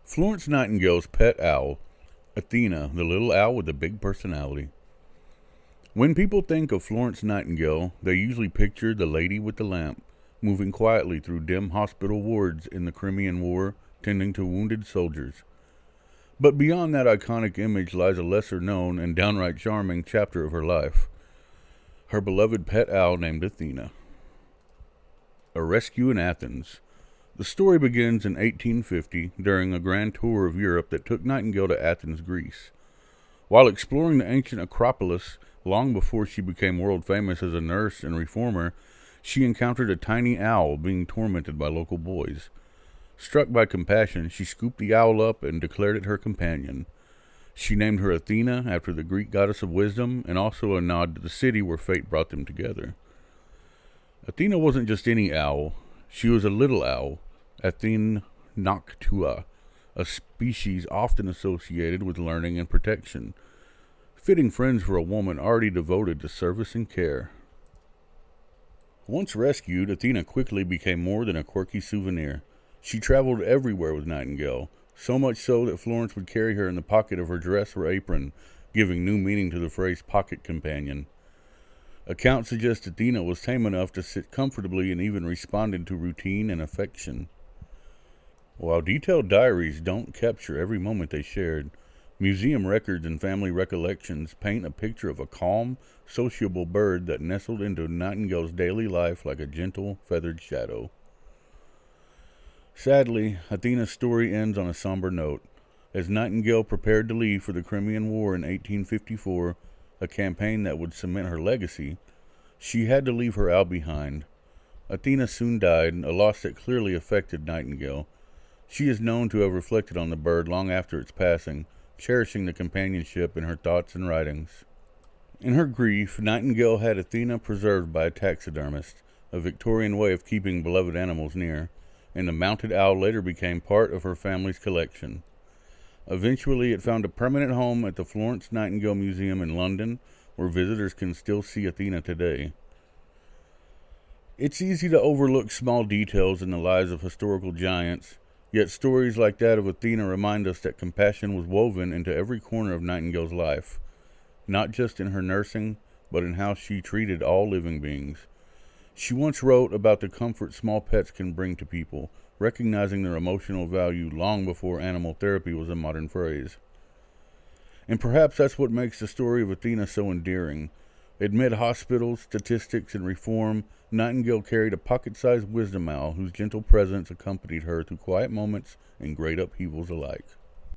Florence Nightingale's pet owl, Athena, the little owl with a big personality. When people think of Florence Nightingale, they usually picture the lady with the lamp, moving quietly through dim hospital wards in the Crimean War, tending to wounded soldiers. But beyond that iconic image lies a lesser known and downright charming chapter of her life. Her beloved pet owl named Athena. A rescue in Athens. The story begins in 1850 during a grand tour of Europe that took Nightingale to Athens, Greece. While exploring the ancient Acropolis, long before she became world famous as a nurse and reformer, she encountered a tiny owl being tormented by local boys. Struck by compassion, she scooped the owl up and declared it her companion. She named her Athena after the Greek goddess of wisdom, and also a nod to the city where fate brought them together. Athena wasn't just any owl. She was a little owl, Athene noctua, a species often associated with learning and protection. Fitting friends for a woman already devoted to service and care. Once rescued, Athena quickly became more than a quirky souvenir. She traveled everywhere with Nightingale, so much so that Florence would carry her in the pocket of her dress or apron, giving new meaning to the phrase pocket companion. Accounts suggest Athena was tame enough to sit comfortably and even responded to routine and affection. While detailed diaries don't capture every moment they shared, museum records and family recollections paint a picture of a calm, sociable bird that nestled into Nightingale's daily life like a gentle, feathered shadow. Sadly, Athena's story ends on a somber note. As Nightingale prepared to leave for the Crimean War in 1854, a campaign that would cement her legacy, she had to leave her owl behind. Athena soon died, a loss that clearly affected Nightingale. She is known to have reflected on the bird long after its passing, cherishing the companionship in her thoughts and writings. In her grief, Nightingale had Athena preserved by a taxidermist, a Victorian way of keeping beloved animals near, and the mounted owl later became part of her family's collection. Eventually, it found a permanent home at the Florence Nightingale Museum in London, where visitors can still see Athena today. It's easy to overlook small details in the lives of historical giants, yet stories like that of Athena remind us that compassion was woven into every corner of Nightingale's life, not just in her nursing, but in how she treated all living beings. She once wrote about the comfort small pets can bring to people, recognizing their emotional value long before animal therapy was a modern phrase. And perhaps that's what makes the story of Athena so endearing. Amid hospitals, statistics, and reform, Nightingale carried a pocket-sized wisdom owl whose gentle presence accompanied her through quiet moments and great upheavals alike.